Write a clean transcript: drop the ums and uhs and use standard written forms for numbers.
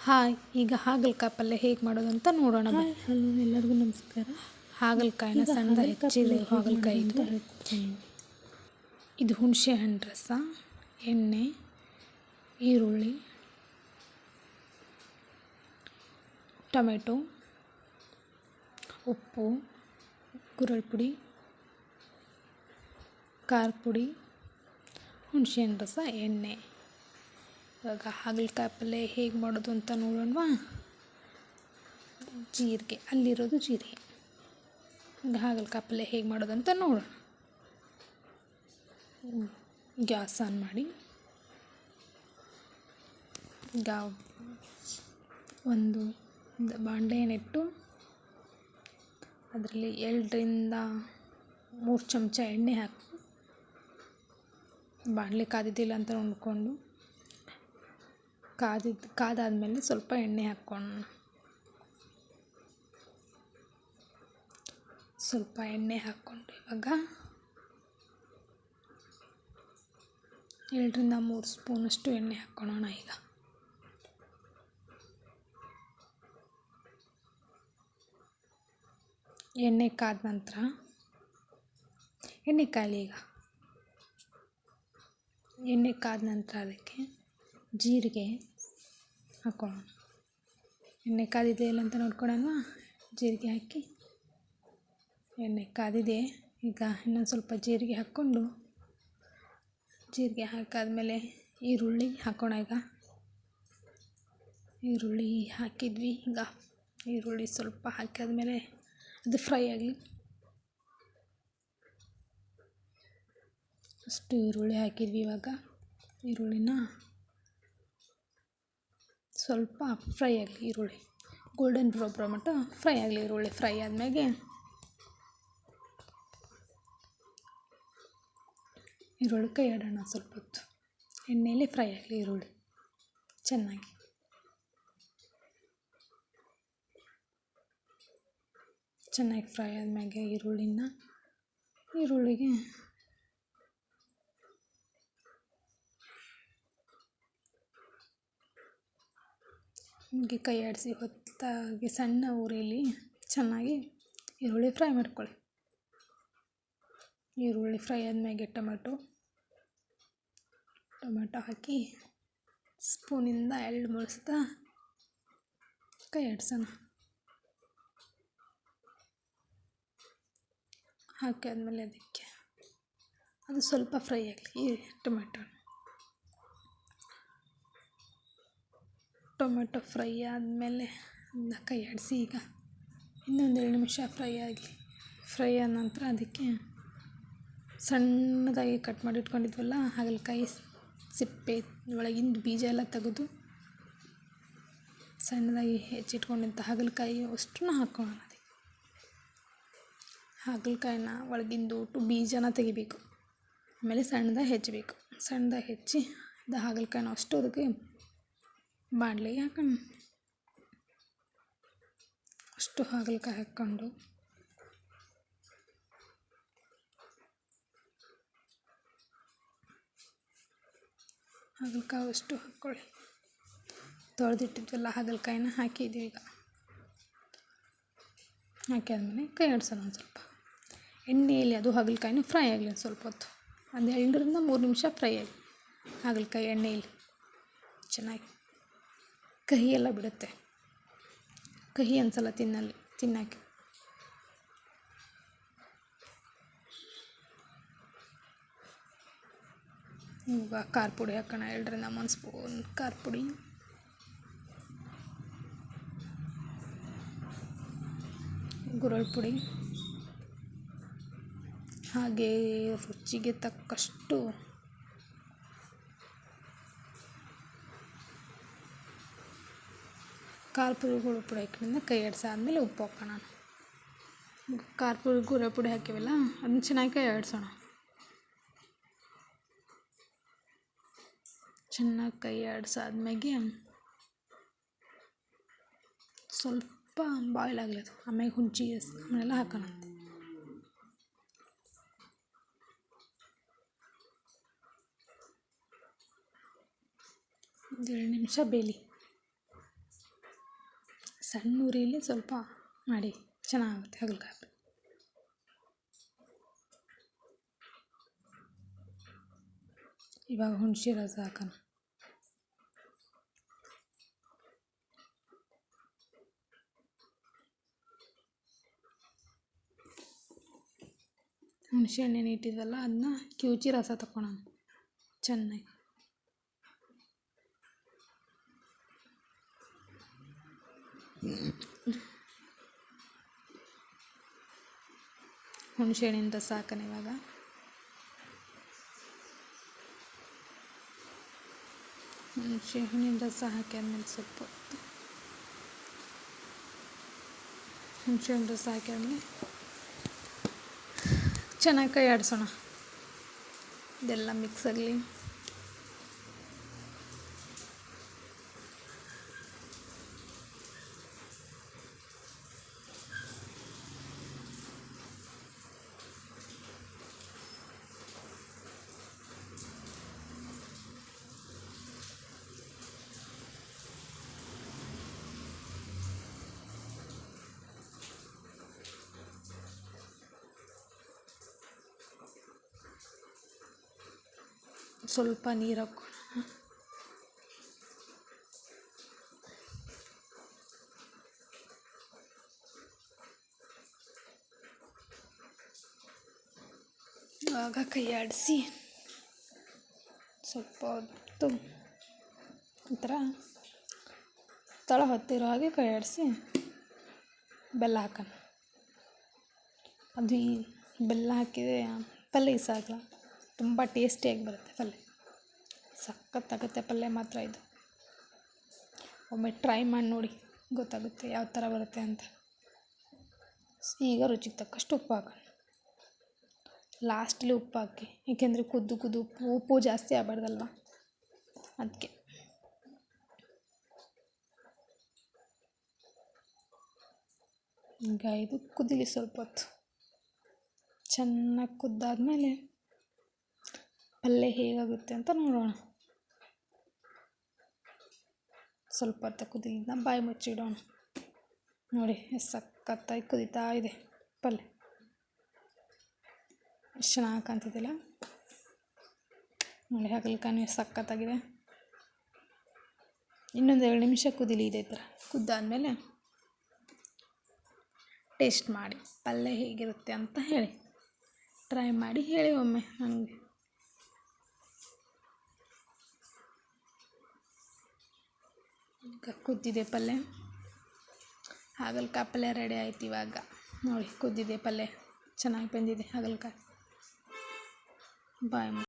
Hi, ಈಗ ಹಾಗಲಕಾಯಿ ಪಲ್ಯ ಹೇಗೆ ಮಾಡೋದು ಅಂತ ನೋಡೋಣ ಬನ್ನಿ. ಹಲೋ ಎಲ್ಲರಿಗೂ ನಮಸ್ಕಾರ. ಹಾಗಲಕಾಯಿನ ಸಣ್ಣದಾಗಿ ಹೆಚ್ಚಿದ ಹಾಗಲಕಾಯಿ ಇದು. ಇದು ಹುಣಸೆ ಹಣ್ಣು ರಸ, ಎಣ್ಣೆ, ಈರುಳ್ಳಿ, ಟೊಮೆಟೊ, ಉಪ್ಪು, ಗುರಳ್ ಪುಡಿ, ಖಾರ ಪುಡಿ, ಹುಣಸೆ ಹಣ್ಣು ರಸ, ಎಣ್ಣೆ. ಇವಾಗ ಹಾಗಲಕಾಯಿ ಪಲ್ಯ ಹೇಗೆ ಮಾಡೋದು ಅಂತ ನೋಡೋಣವಾ. ಜೀರಿಗೆ, ಅಲ್ಲಿರೋದು ಜೀರಿಗೆ. ಈಗ ಹಾಗಲಕಾಯಿ ಪಲ್ಯ ಹೇಗೆ ಮಾಡೋದು ಅಂತ ನೋಡೋಣ. ಗ್ಯಾಸ್ ಆನ್ ಮಾಡಿ, ಈಗ ಒಂದು ಬಾಣಲೆಯನ್ನಿಟ್ಟು ಅದರಲ್ಲಿ 2ರಿಂದ 3 ಚಮಚ ಎಣ್ಣೆ ಹಾಕಿ, ಬಾಣಲೆ ಕಾದಿದ್ದಿಲ್ಲ ಅಂತ ನೋಡಿಕೊಂಡು ಕಾದಾದ್ಮೇಲೆ ಸ್ವಲ್ಪ ಎಣ್ಣೆ ಹಾಕ್ಕೊಳ್ಳೋಣ. ಸ್ವಲ್ಪ ಎಣ್ಣೆ ಹಾಕ್ಕೊಂಡು ಇವಾಗ 2ರಿಂದ 3 ಸ್ಪೂನಷ್ಟು ಎಣ್ಣೆ ಹಾಕ್ಕೊಳ್ಳೋಣ. ಈಗ ಎಣ್ಣೆ ಕಾದ ನಂತರ ಎಣ್ಣೆ ಕಾದ ನಂತರ ಅದಕ್ಕೆ ಜೀರಿಗೆ ಹಾಕ್ಕೊಳ್ಳೋಣ. ಎಣ್ಣೆ ಕಾದಿದೆ ಇಲ್ಲ ಅಂತ ನೋಡ್ಕೊಳ್ಳೋಣ. ಜೀರಿಗೆ ಹಾಕಿ ಎಣ್ಣೆ ಕಾದಿದೆ. ಈಗ ಇನ್ನೊಂದು ಸ್ವಲ್ಪ ಜೀರಿಗೆ ಹಾಕ್ಕೊಂಡು, ಜೀರಿಗೆ ಹಾಕಾದ್ಮೇಲೆ ಈರುಳ್ಳಿ ಹಾಕೋಣ. ಈಗ ಈರುಳ್ಳಿ ಹಾಕಿದ್ವಿ. ಈಗ ಈರುಳ್ಳಿ ಸ್ವಲ್ಪ ಹಾಕಿದ್ಮೇಲೆ ಅದು ಫ್ರೈ ಆಗಲಿ. ಅಷ್ಟು ಈರುಳ್ಳಿ ಹಾಕಿದ್ವಿ. ಇವಾಗ ಈರುಳ್ಳಿನ ಸ್ವಲ್ಪ ಫ್ರೈ ಆಗಲಿ. ಈರುಳ್ಳಿ ಗೋಲ್ಡನ್ ಬ್ರೌನ್ ಮಟ್ಟ ಫ್ರೈ ಆಗಲಿ. ಈರುಳ್ಳಿ ಫ್ರೈ ಆದಮೇಲೆ ಈರುಳ್ಳಿ ಕೈ ಇಡೋಣ. ಸ್ವಲ್ಪ ಹೊತ್ತು ಎಣ್ಣೆಯಲ್ಲಿ ಫ್ರೈ ಆಗಲಿ ಈರುಳ್ಳಿ ಚೆನ್ನಾಗಿ. ಫ್ರೈ ಆದಮೇಲೆ ಈರುಳ್ಳಿಗೆ ಹೀಗೆ ಕೈ ಆಡಿಸಿ ಹೊತ್ತಾಗಿ ಸಣ್ಣ ಉರಿಯಲ್ಲಿ ಚೆನ್ನಾಗಿ ಈರುಳ್ಳಿ ಫ್ರೈ ಮಾಡ್ಕೊಳ್ಳಿ. ಈರುಳ್ಳಿ ಫ್ರೈ ಆದಮೇಲೆ ಟೊಮೆಟೊ ಹಾಕಿ ಸ್ಪೂನಿಂದ 2-3 ಸತ ಕೈ ಆಡಿಸೋಣ. ಹಾಕಾದ್ಮೇಲೆ ಅದಕ್ಕೆ ಅದು ಸ್ವಲ್ಪ ಫ್ರೈ ಆಗಲಿ. ಈ ಟೊಮೆಟೊ ಫ್ರೈ ಆದಮೇಲೆ ಕೈ ಆಡಿಸಿ ಈಗ ಇನ್ನೊಂದು 2 ನಿಮಿಷ ಫ್ರೈ ಆಗಲಿ. ಫ್ರೈ ಆದ ನಂತರ ಅದಕ್ಕೆ ಸಣ್ಣದಾಗಿ ಕಟ್ ಮಾಡಿ ಇಟ್ಕೊಂಡಿದ್ವಲ್ಲ ಹಾಗಲಕಾಯಿ ಸಿಪ್ಪೆ ಒಳಗಿಂದ ಬೀಜ ಎಲ್ಲ ತೆಗೆದು ಸಣ್ಣದಾಗಿ ಹೆಚ್ಚಿಟ್ಕೊಂಡಿದ್ದ ಹಾಗಲಕಾಯಿ ಅಷ್ಟನ್ನು ಹಾಕ್ಕೊಳ್ಳೋಣ. ಹಾಗಲಕಾಯಿನ ಒಳಗಿಂದು ಬೀಜನ ತೆಗಿಬೇಕು. ಆಮೇಲೆ ಸಣ್ಣದಾಗಿ ಹೆಚ್ಚಬೇಕು. ಸಣ್ಣದಾಗಿ ಹೆಚ್ಚಿ ಇದು ಹಾಗಲಕಾಯಿನ ಅಷ್ಟು ಅದಕ್ಕೆ ಬಾಣಲೆಗೆ ಹಾಕೋಣ. ಅಷ್ಟು ಹಾಗಲಕಾಯಿ ಹಾಕ್ಕೊಂಡು ಹಾಗಲಕಾಯಿ ಅಷ್ಟು ಹಾಕ್ಕೊಳ್ಳಿ. ತೊಳೆದಿಟ್ಟಿದ್ವಲ್ಲ ಹಾಗಲಕಾಯಿನ ಹಾಕಿದ್ವಿ. ಈಗ ಹಾಕಿದ್ಮೇಲೆ ಕೈ ಆಡಿಸೋಣ. ಒಂದು ಸ್ವಲ್ಪ ಎಣ್ಣೆಯಲ್ಲಿ ಅದು ಹಾಗಲಕಾಯಿನ ಫ್ರೈ ಆಗಲಿ. ಒಂದು ಸ್ವಲ್ಪ ಹೊತ್ತು, ಒಂದು 2ರಿಂದ 3 ನಿಮಿಷ ಫ್ರೈ ಆಗಲಿ ಹಾಗಲಕಾಯಿ ಎಣ್ಣೆಯಲ್ಲಿ ಚೆನ್ನಾಗಿ. ಕಹಿ ಎಲ್ಲ ಬಿಡುತ್ತೆ. ಕಹಿ ಅನ್ಸಲ್ಲ ತಿನ್ನೋಕ್ಕೆ. ಈಗ ಖಾರ ಪುಡಿ ಹಾಕೋಣ. 2ರಿಂದ 3 ಸ್ಪೂನ್ ಖಾರ ಪುಡಿ, ಗುರಳ್ ಪುಡಿ, ಹಾಗೆ ರುಚಿಗೆ ತಕ್ಕಷ್ಟು ಖಾರ ಪುಡಿ, ಗುರಳ್ ಪುಡಿ ಹಾಕಿದ್ರಿಂದ ಕೈ ಆಡಿಸಾದ್ಮೇಲೆ ಉಪ್ಪು ಹಾಕೋಣ. ಖಾರ ಪುಡಿ, ಗುರಳ್ ಪುಡಿ ಹಾಕಿವಲ್ಲ ಅದನ್ನ ಚೆನ್ನಾಗಿ ಕೈ ಆಡಿಸೋಣ. ಚೆನ್ನಾಗಿ ಕೈ ಆಡಿಸಾದ್ಮೇಲೆ ಸ್ವಲ್ಪ ಬಾಯ್ಲ್ ಆಗಲಿ. ಅದು ಆಮೇಲೆ ಆಮೇಲೆಲ್ಲ ಹಾಕೋಣ. ಒಂದು 2 ನಿಮಿಷ ಬೇಯಲಿ. ಸಣ್ಣ ಉರಿಯಲ್ಲಿ ಸ್ವಲ್ಪ ಮಾಡಿ ಚೆನ್ನಾಗುತ್ತೆ ಹಾಗಲಕಾಯಿ. ಇವಾಗ ಹುಣಸೆ ರಸ ಹಾಕೋಣ. ಹುಣಸೆ ಹಣ್ಣು ಇಟ್ಟಿದ್ವಲ್ಲ ಅದನ್ನ ಕಿವುಚಿ ರಸ ತಗೊಳ್ಳೋಣ ಚೆನ್ನಾಗಿ. ಹುಣಸೆ ಹಣ್ಣಿನ ರಸ ಹಾಕೋಣ ಇವಾಗ. ಹುಣಸೆ ಹಣ್ಣಿನ ರಸ ಹಾಕಿ ಆದ್ಮೇಲೆ ಸ್ವಲ್ಪ ಹುಣಸೆ ಹಣ್ಣು ರಸ ಹಾಕಿ ಆದಮೇಲೆ ಚೆನ್ನಾಗಿ ಕೈ ಆಡಿಸೋಣ, ಇದೆಲ್ಲ ಮಿಕ್ಸ್ ಆಗಲಿ. ಸ್ವಲ್ಪ ನೀರು ಹಾಕೋಣ. ಇವಾಗ ಕೈ ಆಡಿಸಿ ಸ್ವಲ್ಪ ಹೊತ್ತು ಈ ಥರ ತಳ ಹೊತ್ತಿರೋ ಹಾಗೆ ಕೈ ಆಡಿಸಿ ಬೆಲ್ಲ ಹಾಕೋಣ. ಅದು ಈ ಬೆಲ್ಲ ಹಾಕಿದರೆ ಪಲ್ಯ ಇಷ್ಟ ತುಂಬ ಟೇಸ್ಟಿಯಾಗಿ ಬರುತ್ತೆ ಪಲ್ಯ, ಸಖತ್ತಾಗುತ್ತೆ ಪಲ್ಯ ಮಾತ್ರ ಇದು. ಒಮ್ಮೆ ಟ್ರೈ ಮಾಡಿ ನೋಡಿ, ಗೊತ್ತಾಗುತ್ತೆ ಯಾವ ಥರ ಬರುತ್ತೆ ಅಂತ. ಈಗ ರುಚಿಗೆ ತಕ್ಕಷ್ಟು ಉಪ್ಪು ಹಾಕೋಣ. ಲಾಸ್ಟಲ್ಲಿ ಉಪ್ಪು ಹಾಕಿ, ಏಕೆಂದರೆ ಕುದ್ದು ಉಪ್ಪು ಜಾಸ್ತಿ ಆಗಬಾರ್ದಲ್ವ, ಅದಕ್ಕೆ. ಈಗ ಇದು ಕುದೀಲಿ ಸ್ವಲ್ಪ ಹೊತ್ತು. ಚೆನ್ನಾಗಿ ಕುದ್ದಾದ್ಮೇಲೆ ಪಲ್ಯ ಹೇಗಾಗುತ್ತೆ ಅಂತ ನೋಡೋಣ. ಸ್ವಲ್ಪ ಹೊತ್ತು ಕುದಿಲಿಂದ ಬಾಯಿ ಮುಚ್ಚಿಡೋಣ. ನೋಡಿ ಎಷ್ಟು ಸಖತ್ತಾಗಿ ಕುದೀತಾ ಇದೆ ಪಲ್ಯ, ಎಷ್ಟು ಚೆನ್ನಾಗಿ ಕಾಣ್ತಿದ್ದಿಲ್ಲ. ನೋಡಿ ಹಾಗಲಕಾಯಿ ಸಖತ್ತಾಗಿದೆ. ಇನ್ನೊಂದು 2 ನಿಮಿಷ ಕುದೀಲಿ ಇದೇ ಥರ. ಕುದ್ದಾದ್ಮೇಲೆ ಟೇಸ್ಟ್ ಮಾಡಿ ಪಲ್ಯ ಹೇಗಿರುತ್ತೆ ಅಂತ ಹೇಳಿ, ಟ್ರೈ ಮಾಡಿ ಹೇಳಿ ಒಮ್ಮೆ ನನಗೆ. ಈಗ ಕುದ್ದಿದೆ ಪಲ್ಯ, ಹಾಗಲಕಾಯಿ ಪಲ್ಯ ರೆಡಿ ಆಯ್ತು. ಇವಾಗ ನೋಡಿ ಕುದ್ದಿದೆ ಪಲ್ಯ, ಚೆನ್ನಾಗಿ ಬಂದಿದೆ ಹಾಗಲಕಾಯಿ. ಬಾಯ್.